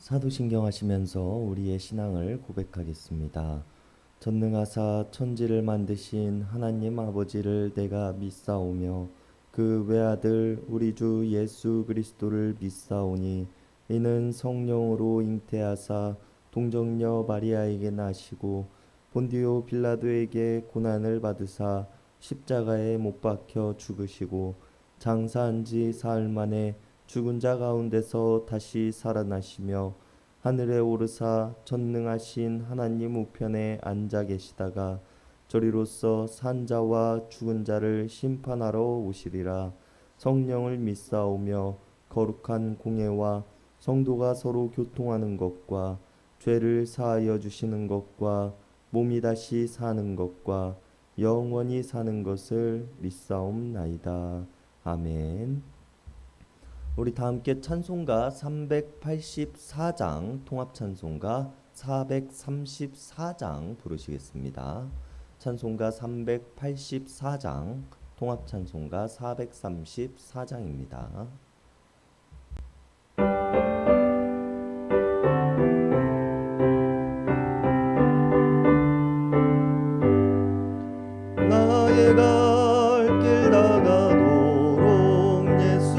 사도신경 하시면서 우리의 신앙을 고백하겠습니다. 전능하사 천지를 만드신 하나님 아버지를 내가 믿사오며 그 외아들 우리 주 예수 그리스도를 믿사오니 이는 성령으로 잉태하사 동정녀 마리아에게 나시고 본디오 빌라도에게 고난을 받으사 십자가에 못 박혀 죽으시고 장사한 지 사흘 만에 죽은 자 가운데서 다시 살아나시며 하늘에 오르사 전능하신 하나님 우편에 앉아 계시다가 저리로서 산 자와 죽은 자를 심판하러 오시리라. 성령을 믿사오며 거룩한 공예와 성도가 서로 교통하는 것과 죄를 사하여 주시는 것과 몸이 다시 사는 것과 영원히 사는 것을 믿사옵나이다. 아멘. 우리 다 함께 찬송가 384장 통합찬송가 434장 부르시겠습니다. 찬송가 384장 통합찬송가 434장입니다. 나의 갈 길 다가도록 예수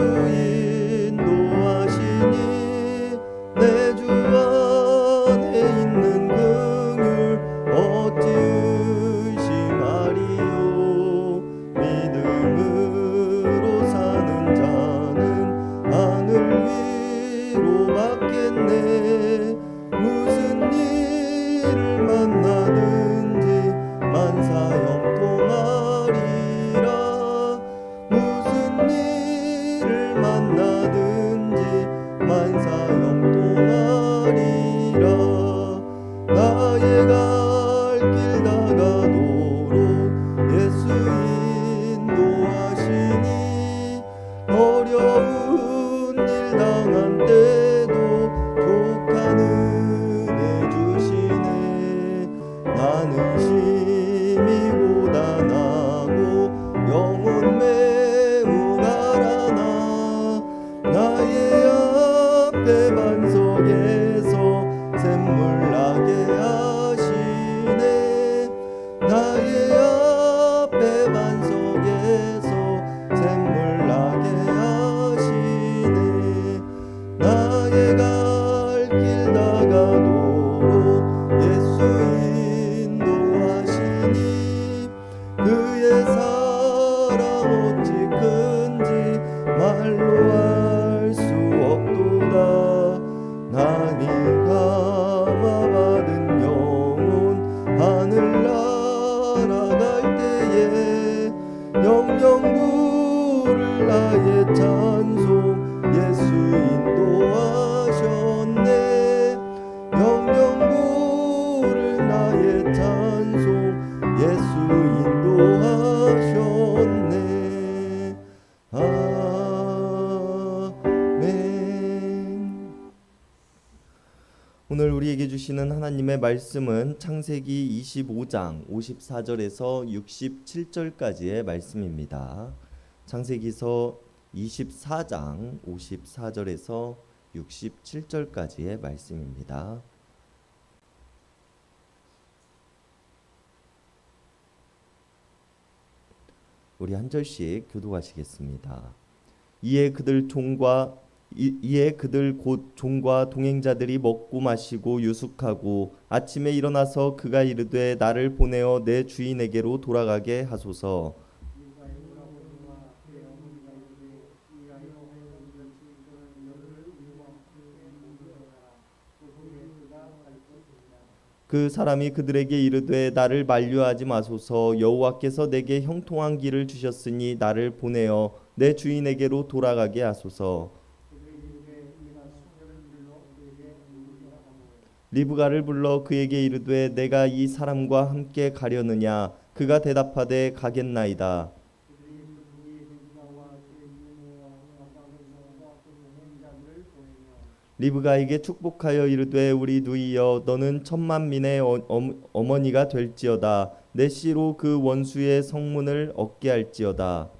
인도하시니 내 주 안에 있는 긍휼 어찌 의심하리요. 믿음으로 사는 자는 하늘 위로 받겠네. 무슨 일을 만나든지 만사 형통하리라. 무슨 일을 만나든지 만사 형통하리라. 나의 갈 길 다가도록 예수 인도하시니 어려운 일 당한 때도 족한 은혜 주시네. 나는 심히 고단하고 영혼 매우 가라나 나의 앞에 반석에서 샘물 나게 하시네. 나의 앞에 반석에서 샘물 나게 하시네. 나의 갈 길 다가도록 예수 인도하시니 그의 사랑 어찌 큰지 말로 알 수 없도다. 나니 감화받은 영혼 하늘 날아갈 때에 영영 부를 나의 찬송 예수 인도하셨네. 영영 부를 나의 찬송 예수 인도하셨네. 아멘. 오늘 우리에게 주시는 하나님의 말씀은 창세기 25장 54절에서 67절까지의 말씀입니다. 창세기서 24장 54절에서 67절까지의 말씀입니다. 우리 한 절씩 교독하시겠습니다. 이에 그들 곧 종과 동행자들이 먹고 마시고 유숙하고 아침에 일어나서 그가 이르되 나를 보내어 내 주인에게로 돌아가게 하소서. 그 사람이 그들에게 이르되 나를 만류하지 마소서. 여호와께서 내게 형통한 길을 주셨으니 나를 보내어 내 주인에게로 돌아가게 하소서. 리브가를 불러 그에게 이르되 내가 이 사람과 함께 가려느냐. 그가 대답하되 가겠나이다. 리브가에게 축복하여 이르되 우리 누이여 너는 천만민의 어머니가 될지어다. 내 씨로 그 원수의 성문을 얻게 할지어다.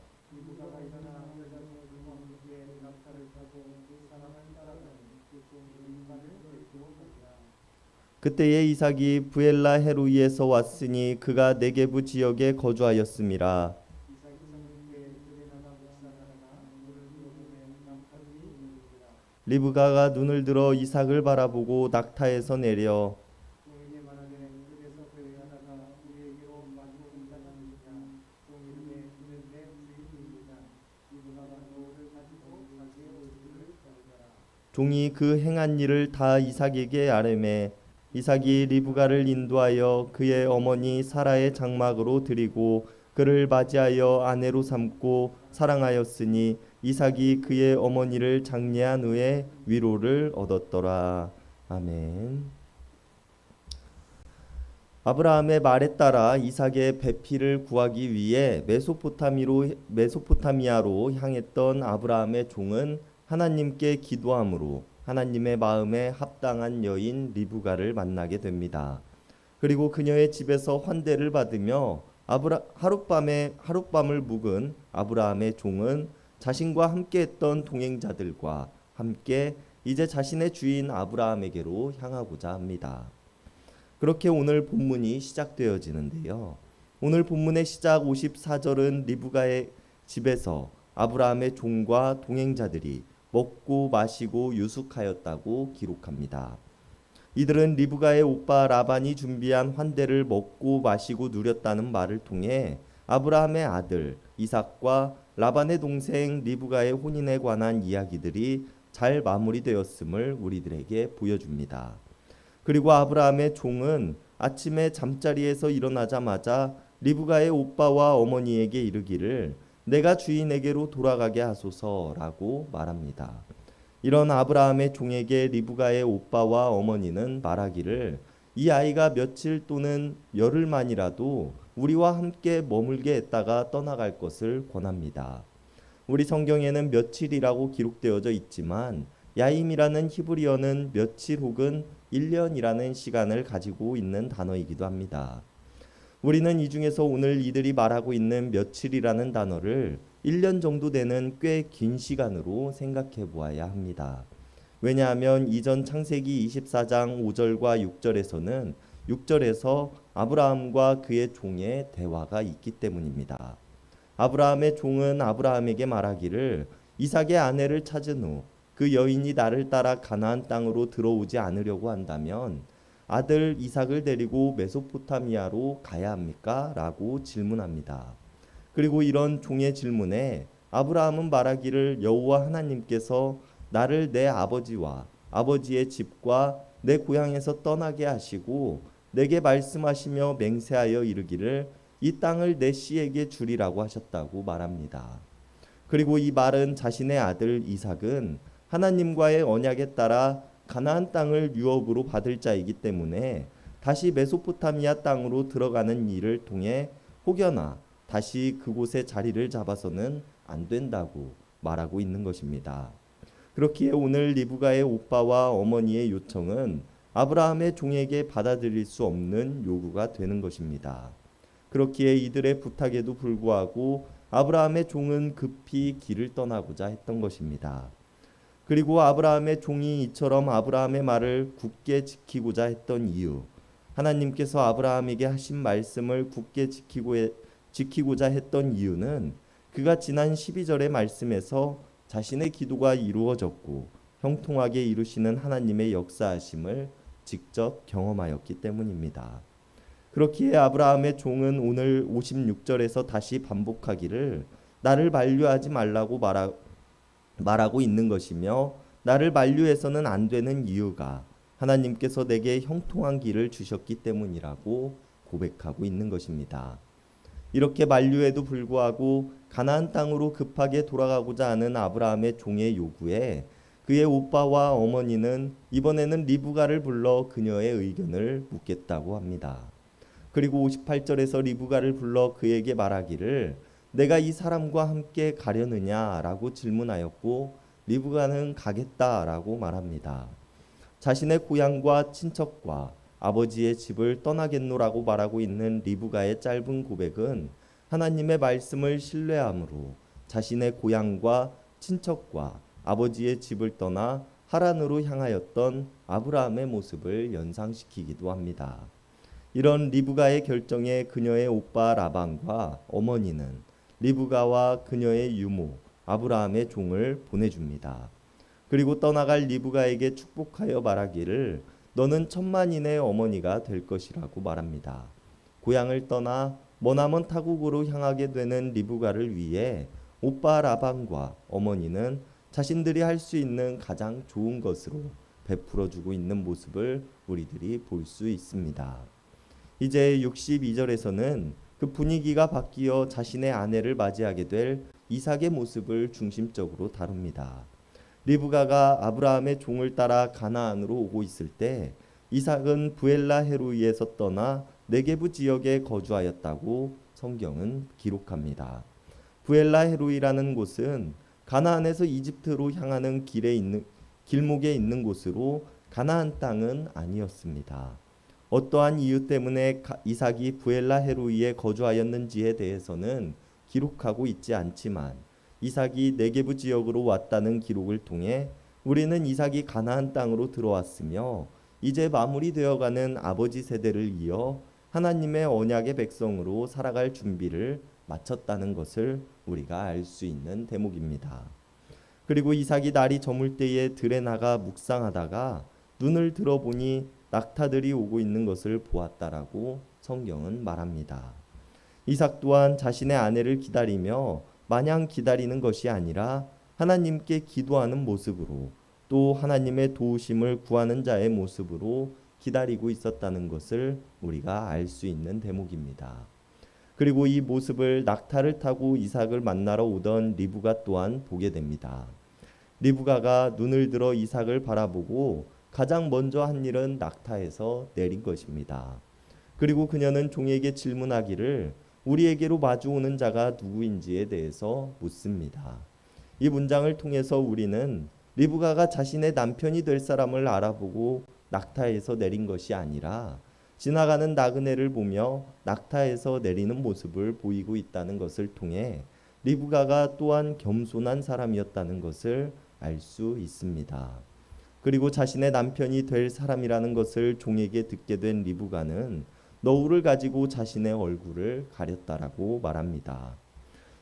그때에 이삭이 부엘라 헤로이에서 왔으니 그가 네게부 지역에 거주하였음이라. 리브가가 눈을 들어 이삭을 바라보고 낙타에서 내려 종이 그 행한 일을 다 이삭에게 아뢰매 이삭이 리브가를 인도하여 그의 어머니 사라의 장막으로 드리고 그를 맞이하여 아내로 삼고 사랑하였으니 이삭이 그의 어머니를 장례한 후에 위로를 얻었더라. 아멘. 아브라함의 말에 따라 이삭의 배필을 구하기 위해 메소포타미아로 향했던 아브라함의 종은 하나님께 기도함으로 하나님의 마음에 합당한 여인 리브가를 만나게 됩니다. 그리고 그녀의 집에서 환대를 받으며 하룻밤을 묵은 아브라함의 종은 자신과 함께했던 동행자들과 함께 이제 자신의 주인 아브라함에게로 향하고자 합니다. 그렇게 오늘 본문이 시작되어지는데요. 오늘 본문의 시작 54절은 리브가의 집에서 아브라함의 종과 동행자들이 먹고 마시고 유숙하였다고 기록합니다. 이들은 리브가의 오빠 라반이 준비한 환대를 먹고 마시고 누렸다는 말을 통해 아브라함의 아들 이삭과 라반의 동생 리브가의 혼인에 관한 이야기들이 잘 마무리되었음을 우리들에게 보여줍니다. 그리고 아브라함의 종은 아침에 잠자리에서 일어나자마자 리브가의 오빠와 어머니에게 이르기를 내가 주인에게로 돌아가게 하소서라고 말합니다. 이런 아브라함의 종에게 리브가의 오빠와 어머니는 말하기를 이 아이가 며칠 또는 열흘만이라도 우리와 함께 머물게 했다가 떠나갈 것을 권합니다. 우리 성경에는 며칠이라고 기록되어져 있지만 야임이라는 히브리어는 며칠 혹은 1년이라는 시간을 가지고 있는 단어이기도 합니다. 우리는 이 중에서 오늘 이들이 말하고 있는 며칠이라는 단어를 1년 정도 되는 꽤 긴 시간으로 생각해 보아야 합니다. 왜냐하면 이전 창세기 24장 5절과 6절에서는 6절에서 아브라함과 그의 종의 대화가 있기 때문입니다. 아브라함의 종은 아브라함에게 말하기를 이삭의 아내를 찾은 후 그 여인이 나를 따라 가나안 땅으로 들어오지 않으려고 한다면 아들 이삭을 데리고 메소포타미아로 가야 합니까? 라고 질문합니다. 그리고 이런 종의 질문에 아브라함은 말하기를 여호와 하나님께서 나를 내 아버지와 아버지의 집과 내 고향에서 떠나게 하시고 내게 말씀하시며 맹세하여 이르기를 이 땅을 내 씨에게 주리라고 하셨다고 말합니다. 그리고 이 말은 자신의 아들 이삭은 하나님과의 언약에 따라 가나안 땅을 유업으로 받을 자이기 때문에 다시 메소포타미아 땅으로 들어가는 일을 통해 혹여나 다시 그곳에 자리를 잡아서는 안 된다고 말하고 있는 것입니다. 그렇기에 오늘 리브가의 오빠와 어머니의 요청은 아브라함의 종에게 받아들일 수 없는 요구가 되는 것입니다. 그렇기에 이들의 부탁에도 불구하고 아브라함의 종은 급히 길을 떠나고자 했던 것입니다. 그리고 아브라함의 종이 이처럼 아브라함의 말을 굳게 지키고자 했던 이유, 하나님께서 아브라함에게 하신 말씀을 굳게 지키고자 했던 이유는 그가 지난 12절의 말씀에서 자신의 기도가 이루어졌고 형통하게 이루시는 하나님의 역사하심을 직접 경험하였기 때문입니다. 그렇기에 아브라함의 종은 오늘 56절에서 다시 반복하기를 나를 만류하지 말라고 말하고 있는 것이며 나를 만류해서는 안 되는 이유가 하나님께서 내게 형통한 길을 주셨기 때문이라고 고백하고 있는 것입니다. 이렇게 만류에도 불구하고 가나안 땅으로 급하게 돌아가고자 하는 아브라함의 종의 요구에 그의 오빠와 어머니는 이번에는 리브가를 불러 그녀의 의견을 묻겠다고 합니다. 그리고 58절에서 리브가를 불러 그에게 말하기를 내가 이 사람과 함께 가려느냐라고 질문하였고 리브가는 가겠다라고 말합니다. 자신의 고향과 친척과 아버지의 집을 떠나겠노라고 말하고 있는 리브가의 짧은 고백은 하나님의 말씀을 신뢰함으로 자신의 고향과 친척과 아버지의 집을 떠나 하란으로 향하였던 아브라함의 모습을 연상시키기도 합니다. 이런 리브가의 결정에 그녀의 오빠 라반과 어머니는 리브가와 그녀의 유모 아브라함의 종을 보내줍니다. 그리고 떠나갈 리브가에게 축복하여 말하기를 너는 천만인의 어머니가 될 것이라고 말합니다. 고향을 떠나 머나먼 타국으로 향하게 되는 리브가를 위해 오빠 라반과 어머니는 자신들이 할 수 있는 가장 좋은 것으로 베풀어주고 있는 모습을 우리들이 볼 수 있습니다. 이제 62절에서는 그 분위기가 바뀌어 자신의 아내를 맞이하게 될 이삭의 모습을 중심적으로 다룹니다. 리브가가 아브라함의 종을 따라 가나안으로 오고 있을 때 이삭은 부엘라 헤로이에서 떠나 네게부 지역에 거주하였다고 성경은 기록합니다. 부엘라 헤로이라는 곳은 가나안에서 이집트로 향하는 길목에 있는 곳으로 가나안 땅은 아니었습니다. 어떠한 이유 때문에 이삭이 부엘라 헤로이에 거주하였는지에 대해서는 기록하고 있지 않지만 이삭이 네게부 지역으로 왔다는 기록을 통해 우리는 이삭이 가나안 땅으로 들어왔으며 이제 마무리되어가는 아버지 세대를 이어 하나님의 언약의 백성으로 살아갈 준비를 마쳤다는 것을 우리가 알 수 있는 대목입니다. 그리고 이삭이 날이 저물 때에 들에 나가 묵상하다가 눈을 들어보니 낙타들이 오고 있는 것을 보았다라고 성경은 말합니다. 이삭 또한 자신의 아내를 기다리며 마냥 기다리는 것이 아니라 하나님께 기도하는 모습으로 또 하나님의 도우심을 구하는 자의 모습으로 기다리고 있었다는 것을 우리가 알 수 있는 대목입니다. 그리고 이 모습을 낙타를 타고 이삭을 만나러 오던 리브가 또한 보게 됩니다. 리브가가 눈을 들어 이삭을 바라보고 가장 먼저 한 일은 낙타에서 내린 것입니다. 그리고 그녀는 종에게 질문하기를 우리에게로 마주오는 자가 누구인지에 대해서 묻습니다. 이 문장을 통해서 우리는 리브가가 자신의 남편이 될 사람을 알아보고 낙타에서 내린 것이 아니라 지나가는 나그네를 보며 낙타에서 내리는 모습을 보이고 있다는 것을 통해 리브가가 또한 겸손한 사람이었다는 것을 알 수 있습니다. 그리고 자신의 남편이 될 사람이라는 것을 종에게 듣게 된 리브가는 너울을 가지고 자신의 얼굴을 가렸다라고 말합니다.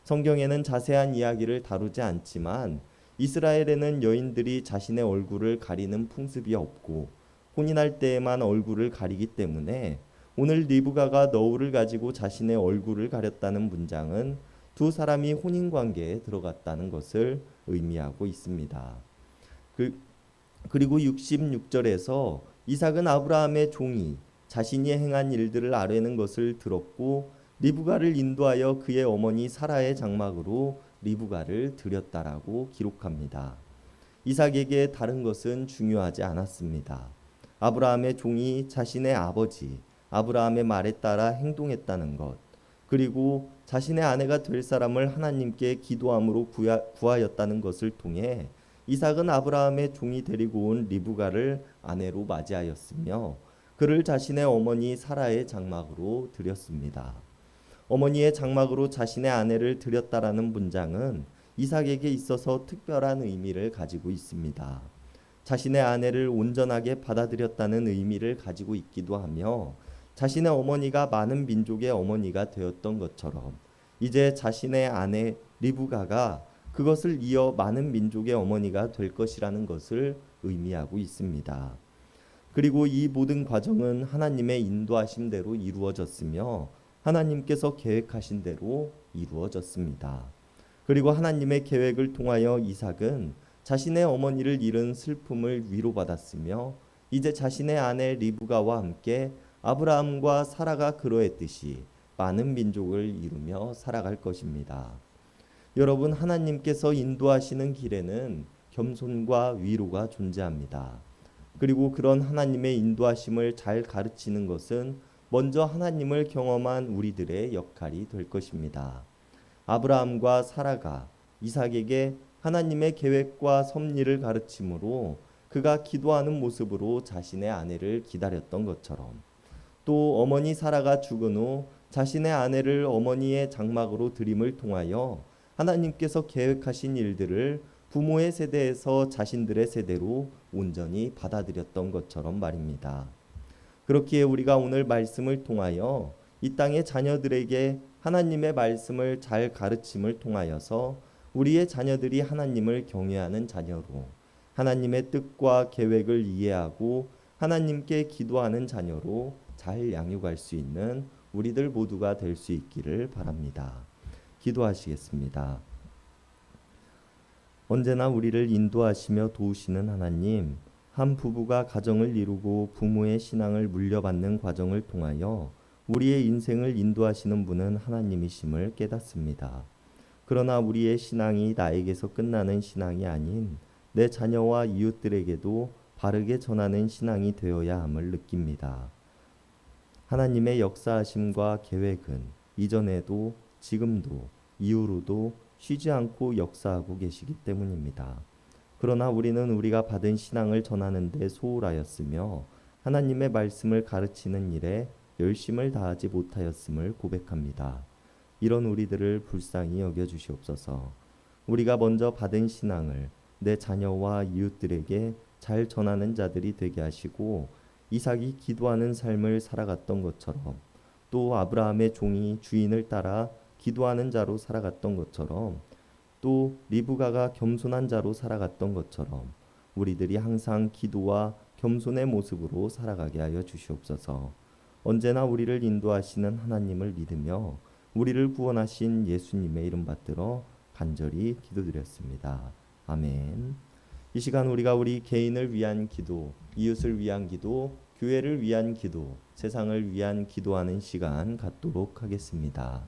성경에는 자세한 이야기를 다루지 않지만 이스라엘에는 여인들이 자신의 얼굴을 가리는 풍습이 없고 혼인할 때에만 얼굴을 가리기 때문에 오늘 리브가가 너울을 가지고 자신의 얼굴을 가렸다는 문장은 두 사람이 혼인 관계에 들어갔다는 것을 의미하고 있습니다. 그리고 66절에서 이삭은 아브라함의 종이 자신이 행한 일들을 아뢰는 것을 들었고 리브가를 인도하여 그의 어머니 사라의 장막으로 리브가를 드렸다라고 기록합니다. 이삭에게 다른 것은 중요하지 않았습니다. 아브라함의 종이 자신의 아버지 아브라함의 말에 따라 행동했다는 것, 그리고 자신의 아내가 될 사람을 하나님께 기도함으로 구하였다는 것을 통해 이삭은 아브라함의 종이 데리고 온 리브가를 아내로 맞이하였으며 그를 자신의 어머니 사라의 장막으로 드렸습니다. 어머니의 장막으로 자신의 아내를 드렸다라는 문장은 이삭에게 있어서 특별한 의미를 가지고 있습니다. 자신의 아내를 온전하게 받아들였다는 의미를 가지고 있기도 하며 자신의 어머니가 많은 민족의 어머니가 되었던 것처럼 이제 자신의 아내 리브가가 그것을 이어 많은 민족의 어머니가 될 것이라는 것을 의미하고 있습니다. 그리고 이 모든 과정은 하나님의 인도하심대로 이루어졌으며 하나님께서 계획하신 대로 이루어졌습니다. 그리고 하나님의 계획을 통하여 이삭은 자신의 어머니를 잃은 슬픔을 위로받았으며 이제 자신의 아내 리브가와 함께 아브라함과 사라가 그러했듯이 많은 민족을 이루며 살아갈 것입니다. 여러분, 하나님께서 인도하시는 길에는 겸손과 위로가 존재합니다. 그리고 그런 하나님의 인도하심을 잘 가르치는 것은 먼저 하나님을 경험한 우리들의 역할이 될 것입니다. 아브라함과 사라가 이삭에게 하나님의 계획과 섭리를 가르침으로 그가 기도하는 모습으로 자신의 아내를 기다렸던 것처럼 또 어머니 사라가 죽은 후 자신의 아내를 어머니의 장막으로 드림을 통하여 하나님께서 계획하신 일들을 부모의 세대에서 자신들의 세대로 온전히 받아들였던 것처럼 말입니다. 그렇기에 우리가 오늘 말씀을 통하여 이 땅의 자녀들에게 하나님의 말씀을 잘 가르침을 통하여서 우리의 자녀들이 하나님을 경외하는 자녀로, 하나님의 뜻과 계획을 이해하고 하나님께 기도하는 자녀로 잘 양육할 수 있는 우리들 모두가 될 수 있기를 바랍니다. 기도하시겠습니다. 언제나 우리를 인도하시며 도우시는 하나님, 한 부부가 가정을 이루고 부모의 신앙을 물려받는 과정을 통하여 우리의 인생을 인도하시는 분은 하나님이심을 깨닫습니다. 그러나 우리의 신앙이 나에게서 끝나는 신앙이 아닌 내 자녀와 이웃들에게도 바르게 전하는 신앙이 되어야 함을 느낍니다. 하나님의 역사하심과 계획은 이전에도 지금도 이후로도 쉬지 않고 역사하고 계시기 때문입니다. 그러나 우리는 우리가 받은 신앙을 전하는 데 소홀하였으며 하나님의 말씀을 가르치는 일에 열심을 다하지 못하였음을 고백합니다. 이런 우리들을 불쌍히 여겨주시옵소서. 우리가 먼저 받은 신앙을 내 자녀와 이웃들에게 잘 전하는 자들이 되게 하시고 이삭이 기도하는 삶을 살아갔던 것처럼 또 아브라함의 종이 주인을 따라 기도하는 자로 살아갔던 것처럼 또 리브가가 겸손한 자로 살아갔던 것처럼 우리들이 항상 기도와 겸손의 모습으로 살아가게 하여 주시옵소서. 언제나 우리를 인도하시는 하나님을 믿으며 우리를 구원하신 예수님의 이름 받들어 간절히 기도드렸습니다. 아멘. 이 시간 우리가 우리 개인을 위한 기도, 이웃을 위한 기도, 교회를 위한 기도, 세상을 위한 기도하는 시간 갖도록 하겠습니다.